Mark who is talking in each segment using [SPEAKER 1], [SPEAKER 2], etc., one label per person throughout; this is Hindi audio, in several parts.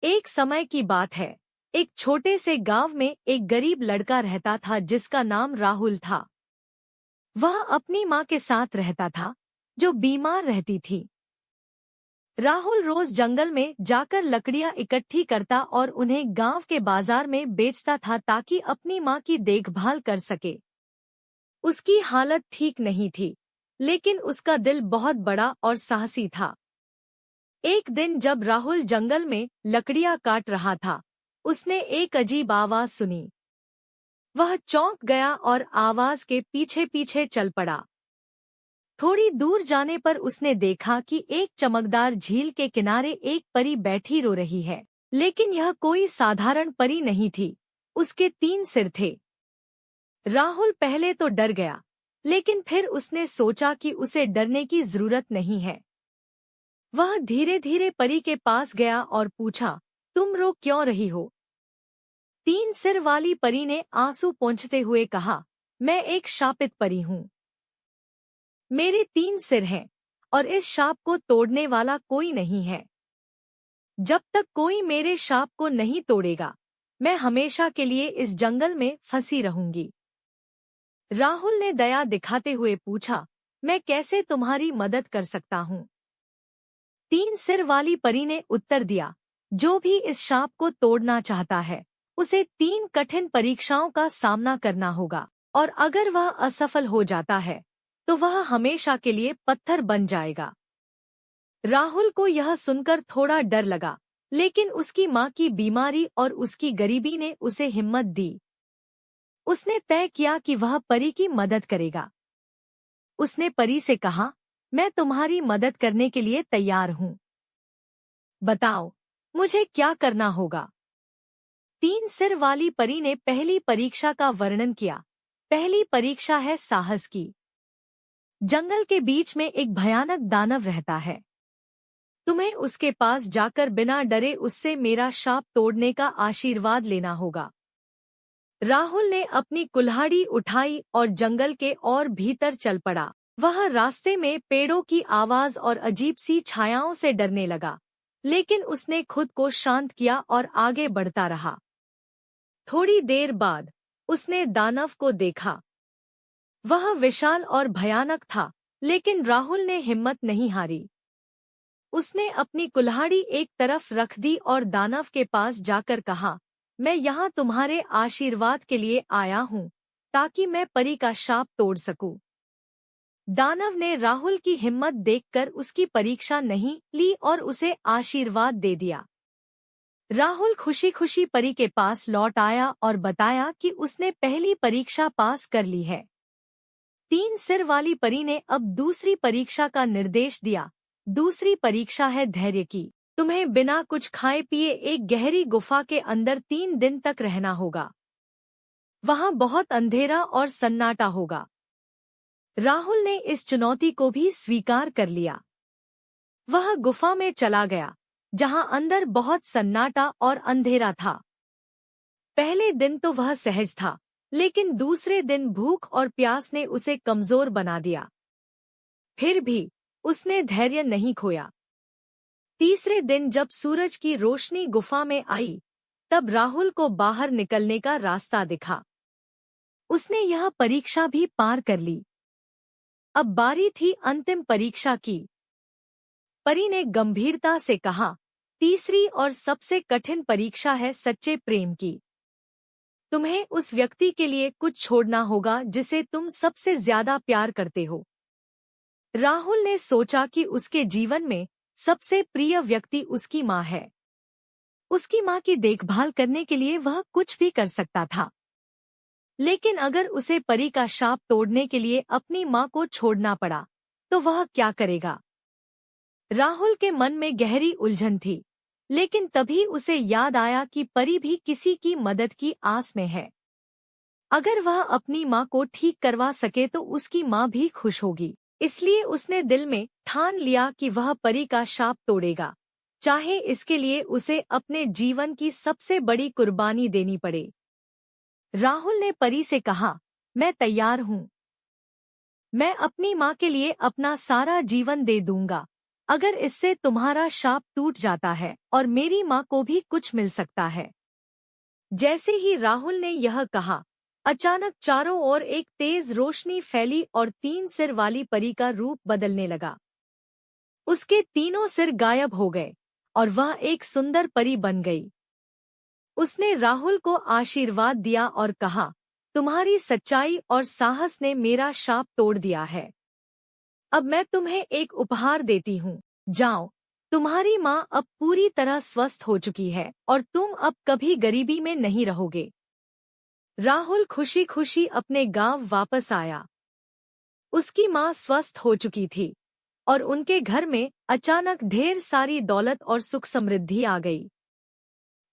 [SPEAKER 1] एक समय की बात है। एक छोटे से गांव में एक गरीब लड़का रहता था जिसका नाम राहुल था। वह अपनी माँ के साथ रहता था, जो बीमार रहती थी। राहुल रोज जंगल में जाकर लकड़ियां इकट्ठी करता और उन्हें गांव के बाजार में बेचता था ताकि अपनी माँ की देखभाल कर सके। उसकी हालत ठीक नहीं थी, लेकिन उसका दिल बहुत बड़ा और साहसी था। एक दिन जब राहुल जंगल में लकड़ियां काट रहा था, उसने एक अजीब आवाज सुनी। वह चौंक गया और आवाज के पीछे पीछे चल पड़ा। थोड़ी दूर जाने पर उसने देखा कि एक चमकदार झील के किनारे एक परी बैठी रो रही है। लेकिन यह कोई साधारण परी नहीं थी, उसके 3 सिर थे। राहुल पहले तो डर गया, लेकिन फिर उसने सोचा कि उसे डरने की जरूरत नहीं है। वह धीरे धीरे परी के पास गया और पूछा, तुम रो क्यों रही हो? 3 सिर वाली परी ने आंसू पोंछते हुए कहा, मैं एक शापित परी हूँ। मेरे 3 सिर हैं और इस शाप को तोड़ने वाला कोई नहीं है। जब तक कोई मेरे शाप को नहीं तोड़ेगा, मैं हमेशा के लिए इस जंगल में फंसी रहूंगी। राहुल ने दया दिखाते हुए पूछा, मैं कैसे तुम्हारी मदद कर सकता हूँ? 3 सिर वाली परी ने उत्तर दिया, जो भी इस शाप को तोड़ना चाहता है, उसे 3 कठिन परीक्षाओं का सामना करना होगा, और अगर वह असफल हो जाता है, तो वह हमेशा के लिए पत्थर बन जाएगा। राहुल को यह सुनकर थोड़ा डर लगा, लेकिन उसकी माँ की बीमारी और उसकी गरीबी ने उसे हिम्मत दी। उसने तय किया कि वह परी की मदद करेगा। उसने परी से कहा, मैं तुम्हारी मदद करने के लिए तैयार हूँ। बताओ, मुझे क्या करना होगा? 3 सिर वाली परी ने पहली परीक्षा का वर्णन किया। पहली परीक्षा है साहस की। जंगल के बीच में एक भयानक दानव रहता है। तुम्हें उसके पास जाकर बिना डरे उससे मेरा शाप तोड़ने का आशीर्वाद लेना होगा। राहुल ने अपनी कुल्हाड़ी उठाई और जंगल के और भीतर चल पड़ा। वह रास्ते में पेड़ों की आवाज और अजीब सी छायाओं से डरने लगा, लेकिन उसने खुद को शांत किया और आगे बढ़ता रहा। थोड़ी देर बाद उसने दानव को देखा। वह विशाल और भयानक था, लेकिन राहुल ने हिम्मत नहीं हारी। उसने अपनी कुल्हाड़ी एक तरफ रख दी और दानव के पास जाकर कहा, मैं यहाँ तुम्हारे आशीर्वाद के लिए आया हूँ, ताकि मैं परी का शाप तोड़ सकूं। दानव ने राहुल की हिम्मत देखकर उसकी परीक्षा नहीं ली और उसे आशीर्वाद दे दिया। राहुल खुशी खुशी परी के पास लौट आया और बताया कि उसने पहली परीक्षा पास कर ली है। 3 सिर वाली परी ने अब दूसरी परीक्षा का निर्देश दिया। दूसरी परीक्षा है धैर्य की। तुम्हें बिना कुछ खाए पिए एक गहरी गुफा के अंदर 3 दिन तक रहना होगा। वहां बहुत अंधेरा और सन्नाटा होगा। राहुल ने इस चुनौती को भी स्वीकार कर लिया। वह गुफा में चला गया, जहां अंदर बहुत सन्नाटा और अंधेरा था। पहले दिन तो वह सहज था, लेकिन दूसरे दिन भूख और प्यास ने उसे कमजोर बना दिया। फिर भी उसने धैर्य नहीं खोया। तीसरे दिन जब सूरज की रोशनी गुफा में आई, तब राहुल को बाहर निकलने का रास्ता दिखा। उसने यह परीक्षा भी पार कर ली। अब बारी थी अंतिम परीक्षा की। परी ने गंभीरता से कहा, तीसरी और सबसे कठिन परीक्षा है सच्चे प्रेम की। तुम्हें उस व्यक्ति के लिए कुछ छोड़ना होगा जिसे तुम सबसे ज्यादा प्यार करते हो। राहुल ने सोचा कि उसके जीवन में सबसे प्रिय व्यक्ति उसकी माँ है। उसकी माँ की देखभाल करने के लिए वह कुछ भी कर सकता था। लेकिन अगर उसे परी का शाप तोड़ने के लिए अपनी माँ को छोड़ना पड़ा, तो वह क्या करेगा? राहुल के मन में गहरी उलझन थी, लेकिन तभी उसे याद आया कि परी भी किसी की मदद की आस में है। अगर वह अपनी माँ को ठीक करवा सके तो उसकी माँ भी खुश होगी। इसलिए उसने दिल में ठान लिया कि वह परी का शाप तोड़ेगा, चाहे इसके लिए उसे अपने जीवन की सबसे बड़ी कुर्बानी देनी पड़े। राहुल ने परी से कहा, मैं तैयार हूँ। मैं अपनी माँ के लिए अपना सारा जीवन दे दूंगा। अगर इससे तुम्हारा शाप टूट जाता है और मेरी माँ को भी कुछ मिल सकता है। जैसे ही राहुल ने यह कहा, अचानक चारों ओर एक तेज रोशनी फैली और 3 सिर वाली परी का रूप बदलने लगा। उसके तीनों सिर गायब हो गए और वह एक सुंदर परी बन गई। उसने राहुल को आशीर्वाद दिया और कहा, तुम्हारी सच्चाई और साहस ने मेरा शाप तोड़ दिया है। अब मैं तुम्हें एक उपहार देती हूँ। जाओ, तुम्हारी माँ अब पूरी तरह स्वस्थ हो चुकी है और तुम अब कभी गरीबी में नहीं रहोगे। राहुल खुशी खुशी अपने गांव वापस आया। उसकी माँ स्वस्थ हो चुकी थी और उनके घर में अचानक ढेर सारी दौलत और सुख समृद्धि आ गई।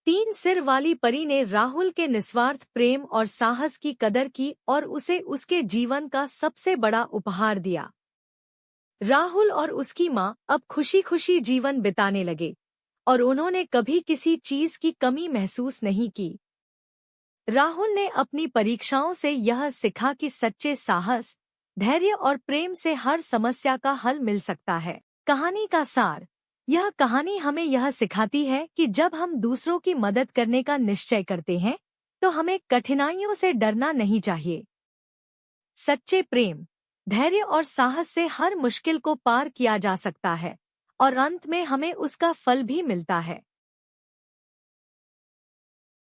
[SPEAKER 1] 3 सिर वाली परी ने राहुल के निस्वार्थ प्रेम और साहस की कदर की और उसे उसके जीवन का सबसे बड़ा उपहार दिया। राहुल और उसकी माँ अब खुशी खुशी जीवन बिताने लगे और उन्होंने कभी किसी चीज की कमी महसूस नहीं की। राहुल ने अपनी परीक्षाओं से यह सीखा कि सच्चे साहस, धैर्य और प्रेम से हर समस्या का हल मिल सकता है। कहानी का सार, यह कहानी हमें यह सिखाती है कि जब हम दूसरों की मदद करने का निश्चय करते हैं तो हमें कठिनाइयों से डरना नहीं चाहिए। सच्चे प्रेम, धैर्य और साहस से हर मुश्किल को पार किया जा सकता है और अंत में हमें उसका फल भी मिलता है।